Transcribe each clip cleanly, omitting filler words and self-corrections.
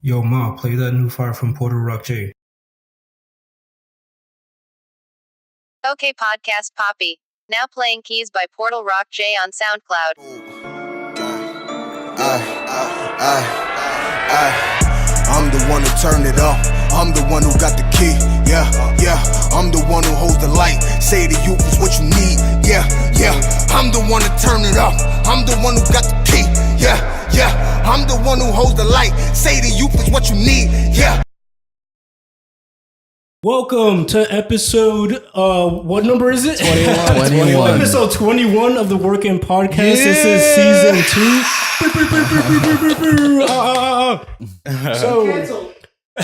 Yo, Ma, play that new fire from PortalroQ. Okay, Podcast Poppy. Now playing Keys by PortalroQ on SoundCloud. I'm the one to turn it up. I'm the one who got the key. Yeah. I'm the one who holds the light. Say to you is what you need. Yeah. I'm the one to turn it up. I'm the one who got the key. Yeah. I'm the one who holds the light. Say to you is what you need. Yeah. Welcome to episode, what number is it? 21. Episode 21 of the Working Podcast. Yeah. This is season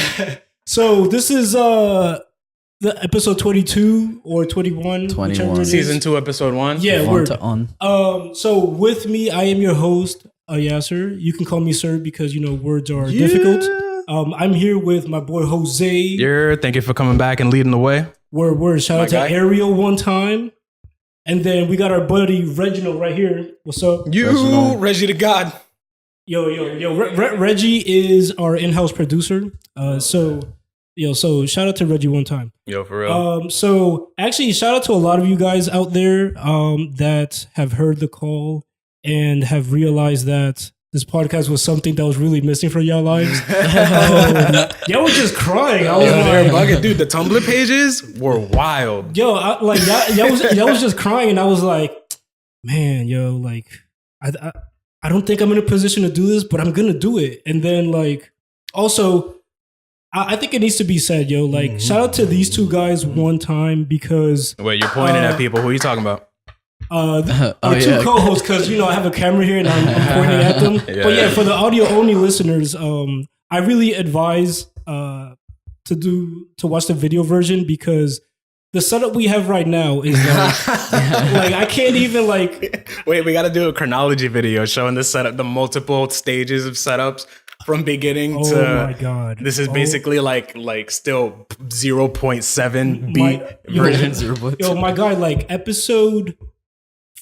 2. So this is the episode 22 or 21. 21. Season 2, episode 1. Yeah, on to on. So with me, I am your host, Yasser. You can call me sir because, you know, words are difficult. I'm here with my boy Jose. Thank you for coming back and leading the way. Word. Shout out to Ariel one time. And then we got our buddy Reginald right here. What's up? Reggie the God. Yo. Reggie is our in-house producer. So shout out to Reggie one time. Yo, for real. So actually, shout out to a lot of you guys out there that have heard the call and have realized that this podcast was something that was really missing from y'all lives. Y'all was just crying. I was they're bugging. Dude, the Tumblr pages were wild. Yo, y'all was just crying, and I was like, man, yo, like, I don't think I'm in a position to do this, but I'm gonna do it. And then, like, also, I think it needs to be said, yo, like, shout out to these two guys one time because... Wait, you're pointing at people. Who are you talking about? Our two co-hosts, because, you know, I have a camera here and I'm pointing at them. But yeah, for the audio-only listeners, I really advise to watch the video version because the setup we have right now is like I can't even like... Wait, we got to do a chronology video showing the setup, the multiple stages of setups from beginning to... Oh my God. This is basically like still 0.7 beat version. Yo, my guy, like episode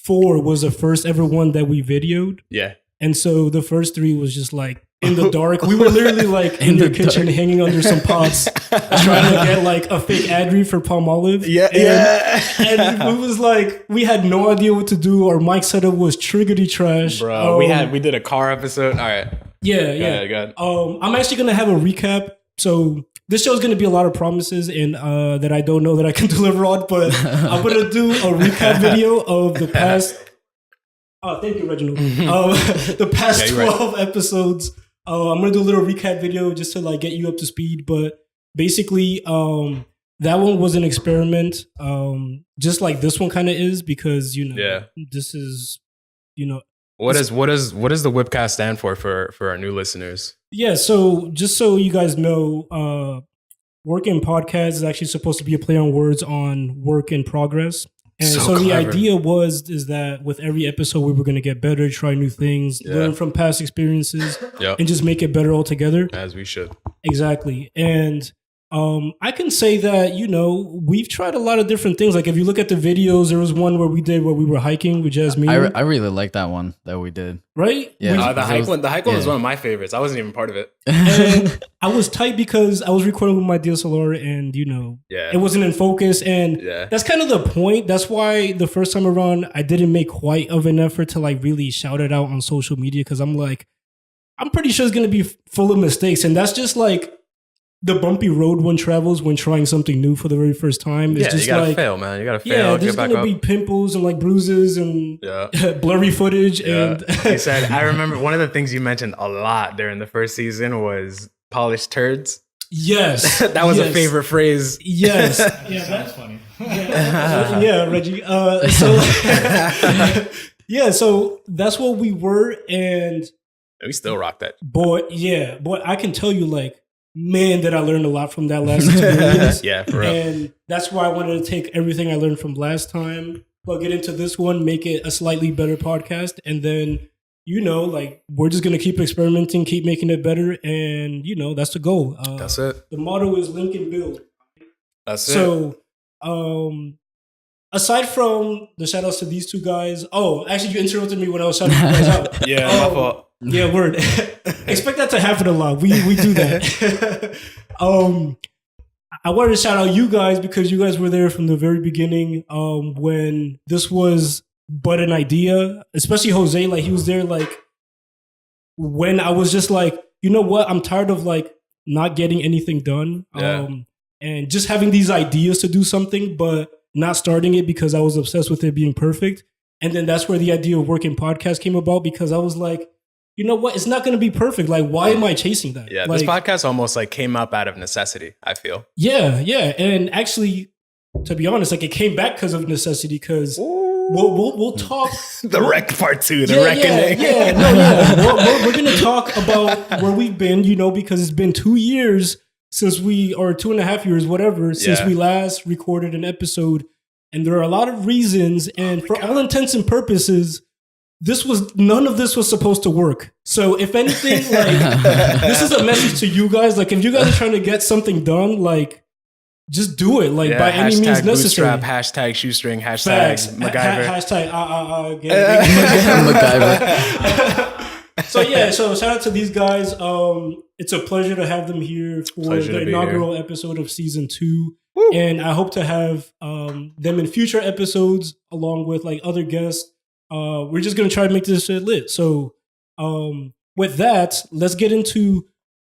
4 was the first ever one that we videoed. Yeah. And so the first 3 was just like in the dark. We were literally like in the kitchen hanging under some pots trying to get like a fake ad read for Palmolive. And it was like, we had no idea what to do. Our mic setup was triggity trash. Bro, we did a car episode. All right. Yeah. Go ahead. I'm actually going to have a recap. So this show is going to be a lot of promises and that I don't know that I can deliver on, but I'm going to do a recap video of the past. Oh, thank you, Reginald. The past 12 episodes. I'm going to do a little recap video just to like get you up to speed. But basically, that one was an experiment, just like this one kind of is because, you know, this is, you know. What does the Whipcast stand for our new listeners? Yeah, so just so you guys know, Working Podcast is actually supposed to be a play on words on work in progress. And so the idea is that with every episode, we were going to get better, try new things, learn from past experiences, and just make it better altogether. As we should. Exactly. And I can say that, you know, we've tried a lot of different things. Like if you look at the videos, there was one where we were hiking with Jasmine. I really like that one that we did. Right? Yeah. The hike one was one of my favorites. I wasn't even part of it. And I was tight because I was recording with my DSLR and, you know, it wasn't in focus. And that's kind of the point. That's why the first time around, I didn't make quite of an effort to like really shout it out on social media because I'm like, I'm pretty sure it's going to be full of mistakes. And that's just like, the bumpy road one travels when trying something new for the very first time. It's just you gotta like, fail, man. You gotta fail. Yeah, there's gonna be pimples and like bruises and blurry footage. And he said, I remember one of the things you mentioned a lot during the first season was polished turds. Yes, that was a favorite phrase. Yes, yeah, that's funny. Yeah, Reggie. So that's what we were, and we still rock that. Boy, I can tell you, like. Man, did I learn a lot from that last experience. Yeah, for real. And that's why I wanted to take everything I learned from last time, plug it into this one, make it a slightly better podcast. And then, you know, like, we're just going to keep experimenting, keep making it better. And, you know, that's the goal. That's it. The motto is link and build. That's it. So, aside from the shout outs to these two guys, actually, you interrupted me when I was shouting you guys out. My fault. Yeah, word. expect that to happen a lot. We do that. I wanted to shout out you guys because you guys were there from the very beginning when this was but an idea, especially Jose. Like he was there like when I was just like, you know what? I'm tired of like not getting anything done and just having these ideas to do something, but not starting it because I was obsessed with it being perfect. And then that's where the idea of working podcast came about because I was like, you know what? It's not going to be perfect. Like, why am I chasing that? Yeah, like, this podcast almost like came up out of necessity, I feel. Yeah. And actually, to be honest, like it came back because of necessity because we'll talk. Wreck part 2, the reckoning. We're going to talk about where we've been, you know, because it's been 2 years since or 2.5 years, whatever, since we last recorded an episode. And there are a lot of reasons. And for all intents and purposes, none of this was supposed to work. So if anything, like this is a message to you guys. Like if you guys are trying to get something done, like just do it. Like by any means necessary. Bootstrap, hashtag shoestring, hashtag MacGyver. Hashtag MacGyver. So shout out to these guys. It's a pleasure to have them here for the inaugural episode of season 2. Woo. And I hope to have them in future episodes along with like other guests. We're just gonna try to make this shit lit. So with that, let's get into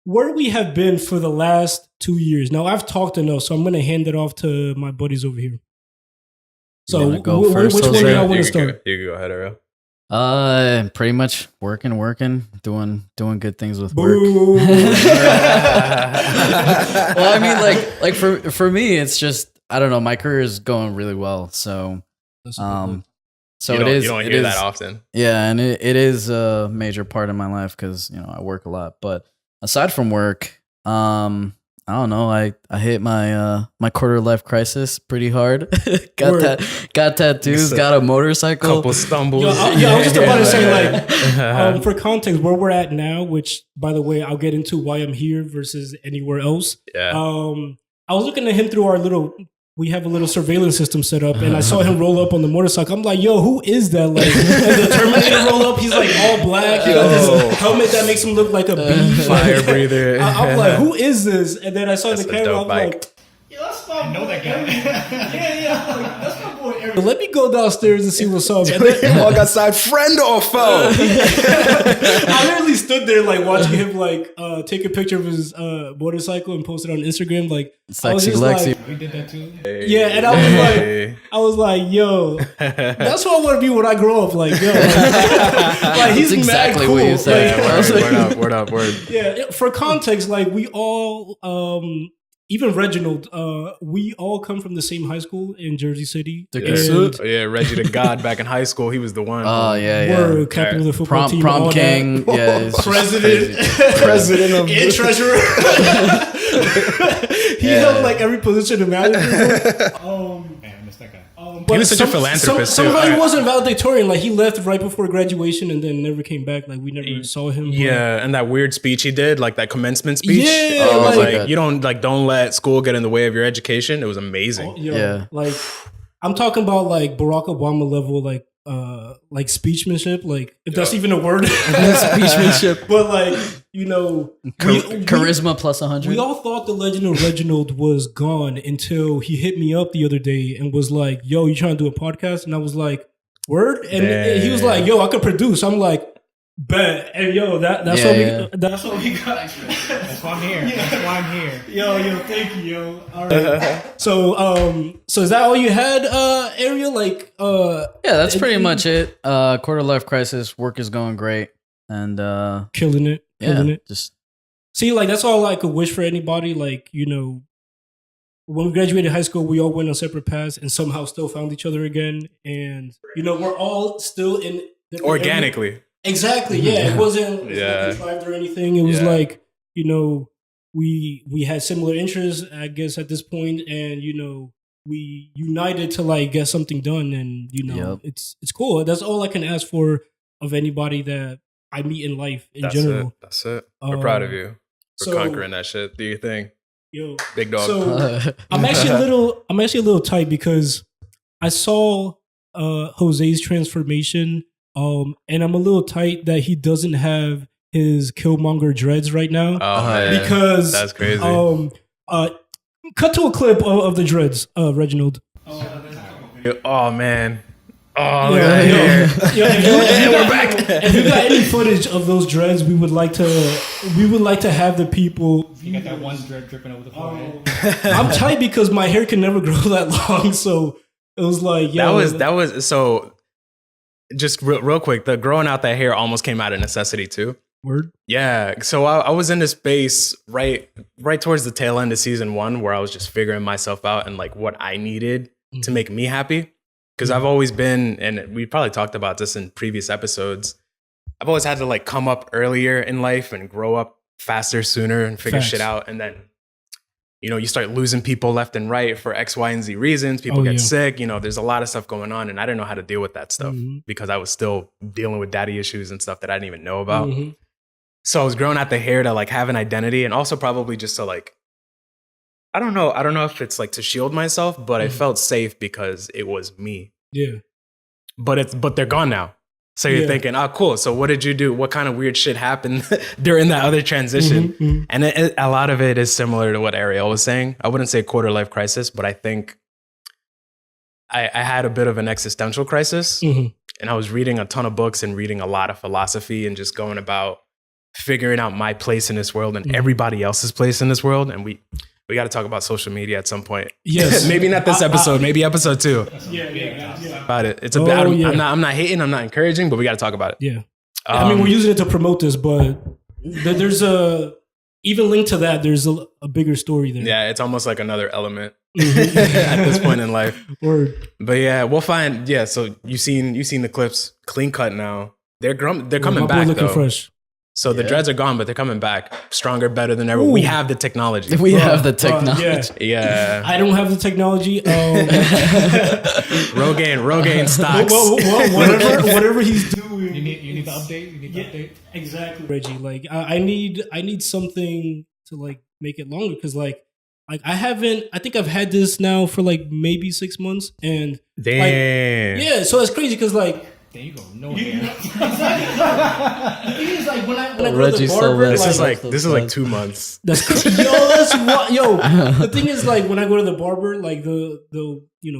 where we have been for the last 2 years. Now I've talked enough, so I'm gonna hand it off to my buddies over here. So which one do y'all want to start? You can go ahead, Ariel. Pretty much working, doing good things with work. Well, I mean, like for me, it's just I don't know. My career is going really well, so so you don't hear that often. Yeah, and it is a major part of my life because you know I work a lot. But aside from work, I don't know. I hit my my quarter life crisis pretty hard. got tattoos. Got a motorcycle. Couple stumbles. I was just about to say like for context, where we're at now. Which, by the way, I'll get into why I'm here versus anywhere else. Yeah. I was looking at him through our little. We have a little surveillance system set up, and I saw him roll up on the motorcycle. I'm like, yo, who is that? Like, the Terminator roll up, he's like all black. He got this helmet that makes him look like a bee. Fire breather. I'm like, who is this? And then I saw the camera, I'm like, yo, that's my boy. That guy. yeah. I'm like, that's my boy Ariel. Let me go downstairs and see what's up. And then, walk outside, friend or foe? I literally stood there like watching him like take a picture of his motorcycle and post it on Instagram. Like, Sexy Lexi. We did that too. Yeah, and I was like, yo, that's what I want to be when I grow up. Like, yo, like he's that's exactly mad cool. what you said. Like, Word up. Yeah, for context, like we all, even Reginald, we all come from the same high school in Jersey City. Yeah, Reggie the God back in high school, he was the one. Oh yeah. We're captain of the football team. Prom king. That. Yeah, it's president of and treasurer. He held like every position of manager. Man, I missed that guy. He was such a philanthropist too. Somehow he wasn't valedictorian. Like he left right before graduation and then never came back. Like we never saw him. Yeah, and that weird speech he did, like that commencement speech. Yeah, it was like you don't let school get in the way of your education. It was amazing. Yeah, like I'm talking about like Barack Obama level, like speechmanship. Like if that's even a word, speechmanship. But like you know, charisma plus 100. We all thought the legend of Reginald was gone until he hit me up the other day and was like, "Yo, you trying to do a podcast?" And I was like, "Word?" And he was like, "Yo, I could produce." I'm like, "Bet." And yo, that's what we got. That's why I'm here. That's why I'm here. Yo, thank you, yo. All right. So is that all you had, Ariel? Like, yeah, that's pretty much it. Quarter life crisis. Work is going great, and killing it. Just see, like that's all I could wish for anybody. Like, you know, when we graduated high school, we all went on separate paths and somehow still found each other again. And you know, we're all still in organically. Exactly. Yeah, it wasn't contrived or anything. It was like, you know, we had similar interests, I guess, at this point, and you know, we united to like get something done, and you know, it's cool. That's all I can ask for of anybody that I meet in life in general. That's it. We're proud of you for conquering that shit. Do your thing. Yo, big dog. So I'm actually a little tight because I saw Jose's transformation, and I'm a little tight that he doesn't have his Killmonger dreads right now. Oh, man. Because That's crazy. Cut to a clip of the dreads, Reginald. Oh, man. Oh, look Yeah, at that yo, hair. yo, if you got any footage of those dreads, we would like to have the people. You got that one dread dripping over the forehead. I'm tight because my hair can never grow that long, so it was like, yo, That was so. Just real quick, the growing out that hair almost came out of necessity too. word. Yeah, so I was in this space right towards the tail end of season 1 where I was just figuring myself out and like what I needed to make me happy. Because I've always been, and we probably talked about this in previous episodes, I've always had to like come up earlier in life and grow up faster, sooner, and figure Facts. shit out. And then, you start losing people left and right for X, Y, and Z reasons. People get sick. There's a lot of stuff going on. And I didn't know how to deal with that stuff because I was still dealing with daddy issues and stuff that I didn't even know about. So I was growing out the hair to like have an identity and also probably just to like, I don't know if it's like to shield myself, but I felt safe because it was me. Yeah. But they're gone now. So you're thinking, oh, cool. So what did you do? What kind of weird shit happened during that other transition? And a lot of it is similar to what Ariel was saying. I wouldn't say quarter life crisis, but I think I had a bit of an existential crisis. And I was reading a ton of books and reading a lot of philosophy and just going about figuring out my place in this world and everybody else's place in this world. And we got to talk about social media at some point. Yes. Maybe not this episode, maybe episode 2. Yeah. About it. It's I'm not hating, I'm not encouraging, but we got to talk about it. Yeah. I mean, we're using it to promote this, but there's even linked to that, there's a bigger story there. Yeah, it's almost like another element at this point in life. Word. But yeah, we'll find. Yeah, so you've seen the clips, clean cut now. They're coming My boy back looking though. fresh. So the dreads are gone, but they're coming back stronger, better than ever. We have the technology. We have the technology. Yeah. I don't have the technology. Rogaine stocks. Whatever he's doing. You need the update. You need the update. Exactly, Reggie. Like I need something to like make it longer because like I think I've had this now for like maybe 6 months and Damn. yeah, so it's crazy because like There you go. No hair. the thing is like when I go to the Reggie's so barber, red. This is like 2 months. that's yo. The thing is like when I go to the barber, like they'll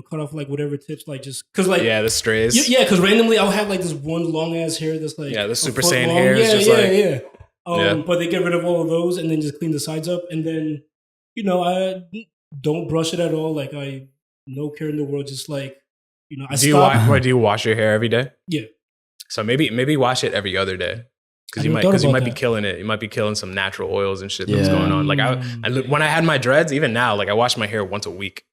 cut off like whatever tips, like just because like Yeah, the strays. yeah, because randomly I'll have like this one long ass hair that's like Yeah, the a Super foot Saiyan long. hair is just yeah. But they get rid of all of those and then just clean the sides up, and then I don't brush it at all. Like I no care in the world, just like I do you wash your hair every day? Yeah. So maybe wash it every other day. Because you might be killing it. You might be killing some natural oils and shit that's going on. Like when I had my dreads, even now, like I wash my hair once a week.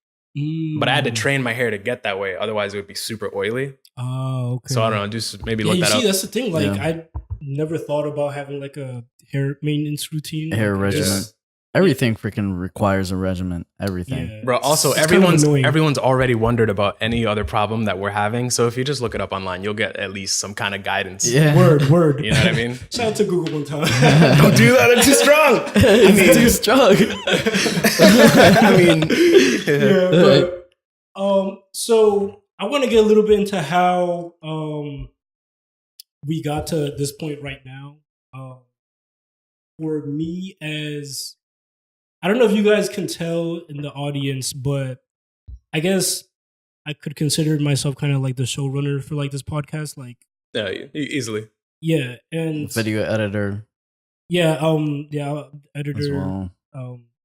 But I had to train my hair to get that way. Otherwise, it would be super oily. Oh, okay. So I don't know. Maybe look that up. That's the thing. Like I never thought about having like a hair maintenance routine. Hair regimen. Everything freaking requires a regimen. Everything. Yeah. Bro, also It's kind of annoying. everyone's already wondered about any other problem that we're having. So if you just look it up online, you'll get at least some kind of guidance. Yeah. Word. You know what I mean? Shout out to Google one time. Don't do that. I'm too strong. It's too strong. I mean, So I want to get a little bit into how we got to this point right now. For me, as I don't know if you guys can tell in the audience, but I guess I could consider myself kind of like the showrunner for like this podcast. Like, yeah, easily. yeah, and Video editor editor. as well.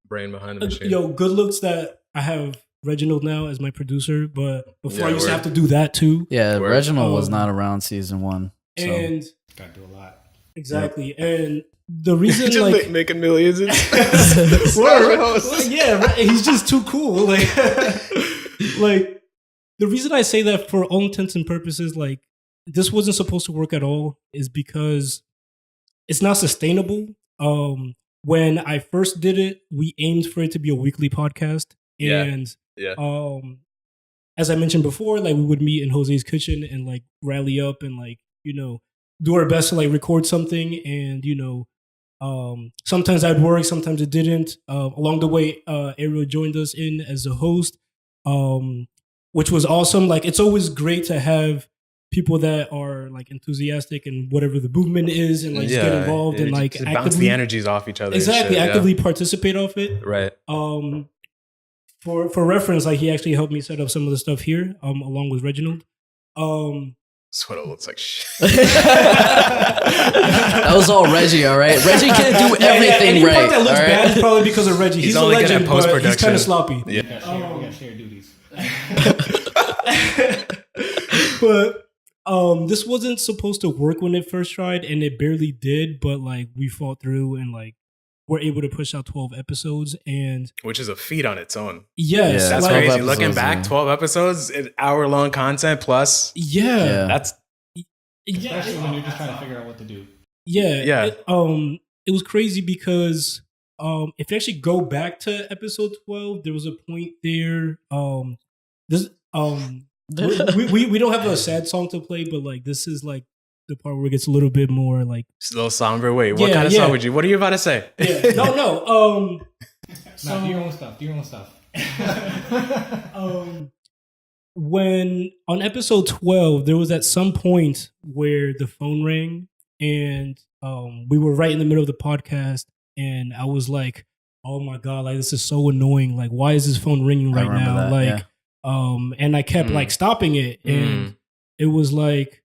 Brain behind the machine. Yo, good looks that I have Reginald now as my producer, but before I used to word. have to do that too. Yeah, Word. Reginald was not around season 1. So. And Gotta do a lot. exactly, and the reason Just like making millions. Word. Yeah, right, he's just too cool. Like, like the reason I say that for all intents and purposes, like this wasn't supposed to work at all, is because it's not sustainable. When I first did it, we aimed for it to be a weekly podcast, and as I mentioned before, like we would meet in Jose's kitchen and like rally up and like do our best to like record something, and sometimes I'd work, sometimes it didn't. Along the way, Ariel joined us in as a host, which was awesome. Like it's always great to have people that are like enthusiastic and whatever the movement is, and like just get involved and like just bounce actively the energies off each other. exactly and shit, actively participate off it. Right. For reference, like he actually helped me set up some of the stuff here, along with Reginald. That's what it looks like. Shit. That was all Reggie, all right? Reggie can't do everything any right. part that looks all right? bad is probably because of Reggie. He's a only good legend, at but he's post-production. kind of sloppy. Yeah. We gotta share duties. But this wasn't supposed to work when it first tried, and it barely did. But like we fought through, and like we're able to push out 12 episodes, and Which is a feat on its own. yes, Yeah, That's like, 12 crazy. Looking episodes, back, yeah. 12 episodes, hour-long content plus. yeah, That's Especially when you're just trying to figure out what to do. Yeah. It was crazy because if you actually go back to episode 12, there was a point there. This we don't have a sad song to play, but like this is like the part where it gets a little bit more like it's a little somber. Wait, what Yeah, kind of yeah. song would you? What are you about to say? yeah no Nah, do your own stuff. Do your own stuff. when on episode 12 there was at some point where the phone rang, and we were right in the middle of the podcast, and I was like, oh my god, like this is so annoying, like why is this phone ringing I right remember now, that, like yeah. and I kept like stopping it, and it was like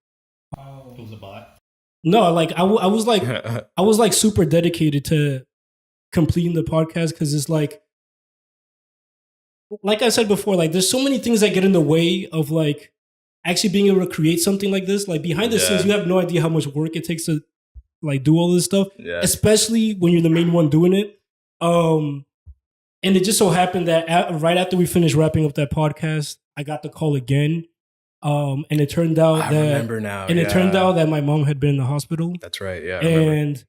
It was a bot. no, like I was like super dedicated to completing the podcast, because it's like I said before, like there's so many things that get in the way of like actually being able to create something like this. Like behind the scenes, you have no idea how much work it takes to like do all this stuff, Yeah. especially when you're the main one doing it. And it just so happened that right after we finished wrapping up that podcast, I got the call again. And it turned out I remember now. and it turned out that my mom had been in the hospital. That's right. Yeah. I remember. And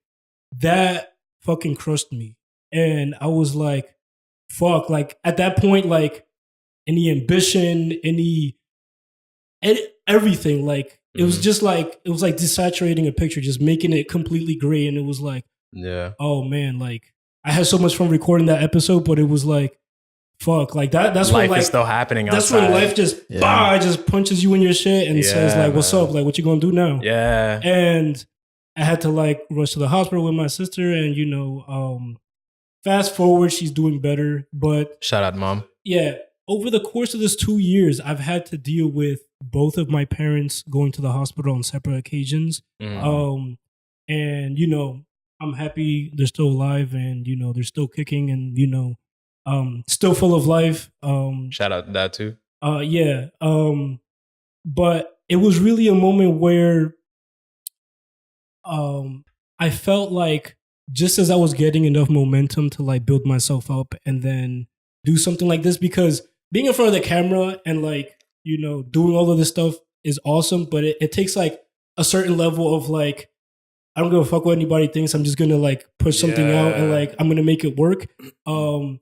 that fucking crushed me. And I was like, fuck, like at that point, like any ambition, everything, like it was just like, it was like desaturating a picture, just making it completely gray. And it was like, Yeah. oh man, like I had so much fun recording that episode, but it was like, fuck, like that's Life when like, is still happening that's outside. when life just, just punches you in your shit and says Yeah, like, what's man. up? Like, what you gonna do now? Yeah. And I had to like rush to the hospital with my sister, and fast forward, she's doing better. But Shout out, Mom. yeah, over the course of this 2 years, I've had to deal with both of my parents going to the hospital on separate occasions. Mm. And I'm happy they're still alive, and they're still kicking, and still full of life. Shout out to that too. Yeah. But it was really a moment where I felt like just as I was getting enough momentum to like build myself up and then do something like this, because being in front of the camera and like, doing all of this stuff is awesome, but it takes like a certain level of like, I don't give a fuck what anybody thinks. I'm just going to like push something out and like, I'm going to make it work. And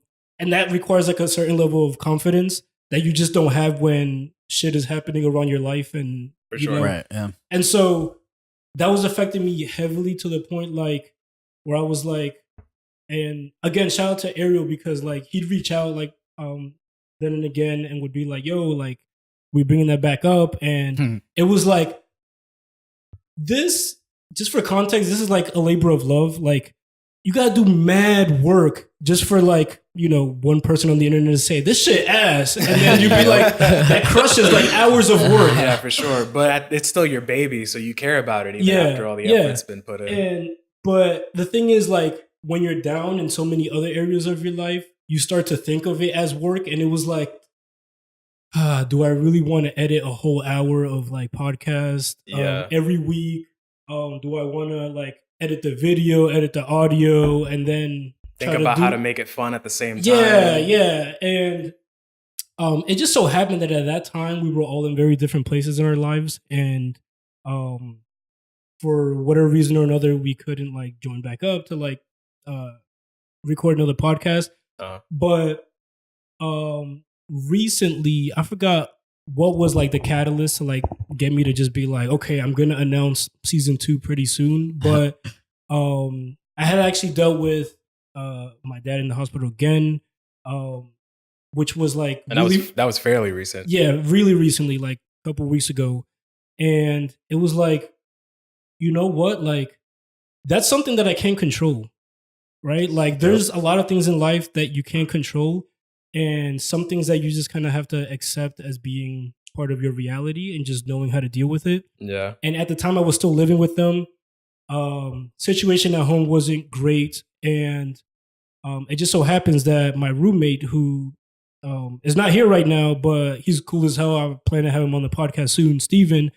that requires like a certain level of confidence that you just don't have when shit is happening around your life. And, For sure. Right, yeah. And so that was affecting me heavily to the point like where I was like, and again, shout out to Ariel, because like he'd reach out like then and again and would be like, yo, like we bringing that back up. And it was like, this, just for context, this is like a labor of love. Like you gotta do mad work just for like, one person on the internet to say this shit ass. And then you'd be like, that crushes like hours of work. Yeah, for sure. But it's still your baby, so you care about it even after all the effort's been put in. But the thing is, like, when you're down in so many other areas of your life, you start to think of it as work. And it was like, do I really want to edit a whole hour of like podcast every week? Do I want to like edit the video, edit the audio, and then think about how to make it fun at the same time? Yeah. And it just so happened that at that time we were all in very different places in our lives, and for whatever reason or another, we couldn't like join back up to like record another podcast. But recently, I forgot what was like the catalyst to like get me to just be like, okay, I'm gonna announce season 2 pretty soon. But I had actually dealt with my dad in the hospital again, which was like and that was fairly recent. Yeah, really recently, like a couple of weeks ago. And it was like, you know what? Like, that's something that I can't control, right? Like, there's a lot of things in life that you can't control, and some things that you just kind of have to accept as being part of your reality and just knowing how to deal with it. Yeah. And at the time, I was still living with them. Situation at home wasn't great, and it just so happens that my roommate, who is not here right now, but he's cool as hell. I plan to have him on the podcast soon. Steven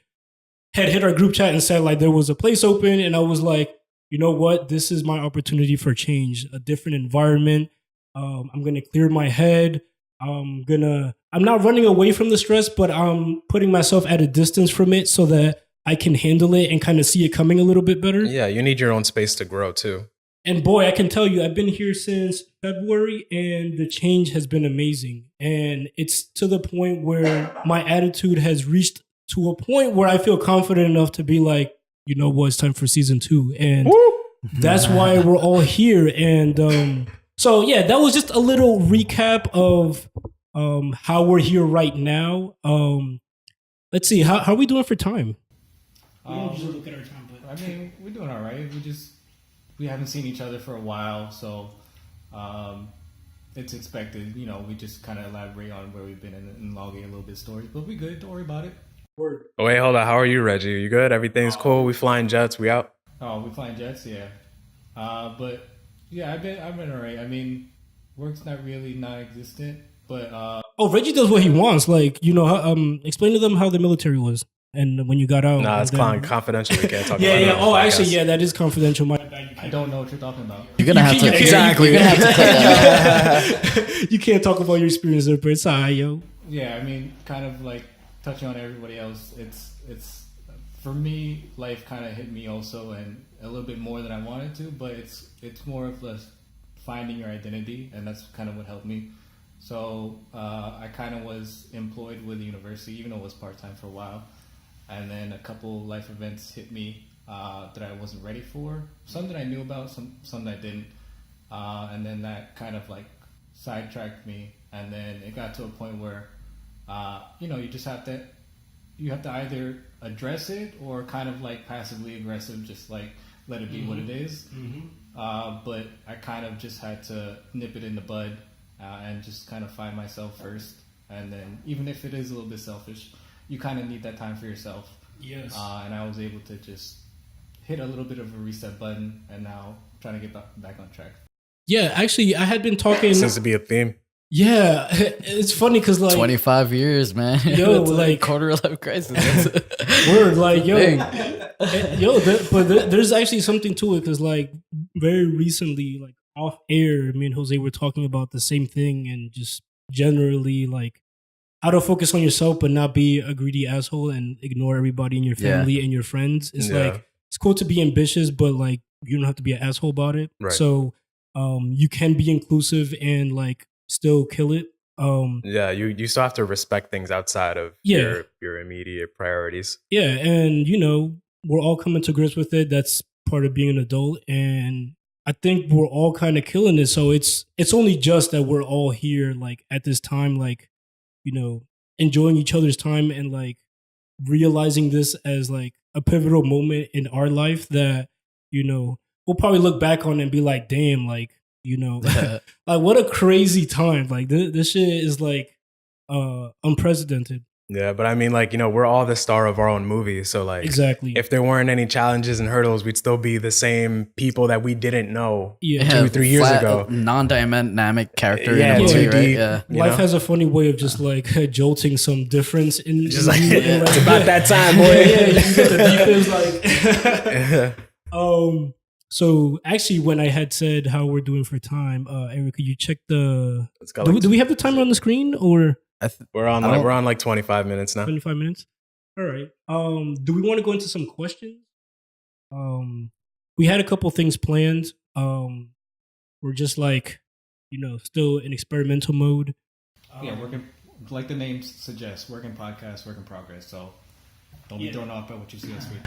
had hit our group chat and said like there was a place open, and I was like, you know what? This is my opportunity for change, a different environment. I'm gonna clear my head. I'm not running away from the stress, but I'm putting myself at a distance from it so that I can handle it and kind of see it coming a little bit better. Yeah, you need your own space to grow too. And boy, I can tell you, I've been here since February, and the change has been amazing. And it's to the point where my attitude has reached to a point where I feel confident enough to be like, you know what, it's time for season 2. And that's why we're all here. And so, yeah, that was just a little recap of how we're here right now. Let's see, how are we doing for time? We don't usually look at our time, but I mean, we're doing all right. We haven't seen each other for a while, so it's expected. You know, we just kind of elaborate on where we've been and elongate a little bit of stories, but we good. Don't worry about it. Word. Oh, wait, hold on. How are you, Reggie? You good? Everything's cool? We flying jets? We out? Oh, we flying jets, yeah. But yeah, I've been all right. I mean, work's not really non-existent, but Oh, Reggie does what he wants. Like, you know, explain to them how the military was and when you got out. Nah, it's confidential. We can't talk about it. Yeah. on the Oh, podcast. actually, yeah, that is confidential. My bad. I don't know what you're talking about. You're gonna have to Exactly. You're gonna have to cut that You can't talk about your experience there, but it's all right, yo. Yeah, I mean, kind of like touching on everybody else. It's for me, life kind of hit me also, and a little bit more than I wanted to. But it's more of less finding your identity, and that's kind of what helped me. So I kind of was employed with the university, even though it was part time for a while. And then a couple life events hit me that I wasn't ready for. Some that I knew about, some that I didn't. And then that kind of like sidetracked me. And then it got to a point where, you know, you have to either address it or kind of like passively aggressive, just like let it be what it is. But I kind of just had to nip it in the bud and just kind of find myself first. And then even if it is a little bit selfish, you kind of need that time for yourself. Yes. And I was able to just hit a little bit of a reset button, and now trying to get back on track. Yeah, actually, I had been talking. Seems to be a theme. Yeah, it's funny because like 25 years, man. Yo, That's like- quarter life crisis. word, like yo, Dang. but there's actually something to it because like very recently, like off air, me and Jose were talking about the same thing and just generally like how to focus on yourself but not be a greedy asshole and ignore everybody in your family and your friends. It's Yeah. like it's cool to be ambitious, but like you don't have to be an asshole about it. Right. So you can be inclusive and like still kill it. Yeah, you still have to respect things outside of Yeah. your immediate priorities. Yeah, and you know, we're all coming to grips with it. That's part of being an adult, and I think we're all kind of killing it. So it's only just that we're all here, like at this time, like you know, enjoying each other's time and like realizing this as like a pivotal moment in our life that you know we'll probably look back on and be like, damn, like you know, like what a crazy time. Like this shit is like unprecedented. Yeah, but I mean, like, you know, we're all the star of our own movie. So, like, Exactly. if there weren't any challenges and hurdles, we'd still be the same people that we didn't know Yeah. 2-3 years ago. Non-dynamic character Yeah, in a movie, 2D. right? Yeah. You Life know? has a funny way of just like jolting some difference in Just like, you and, it's about that time, boy. yeah, you get the deep like so actually when I had said how we're doing for time, Eric, could you check the Let's go. do we have the timer on the screen or We're on like 25 minutes now. 25 minutes? All right. Do we want to go into some questions? We had a couple things planned. We're just like, you know, still in experimental mode. Yeah, working like the name suggests, working podcast, work in progress. So don't be thrown off by what you see this week.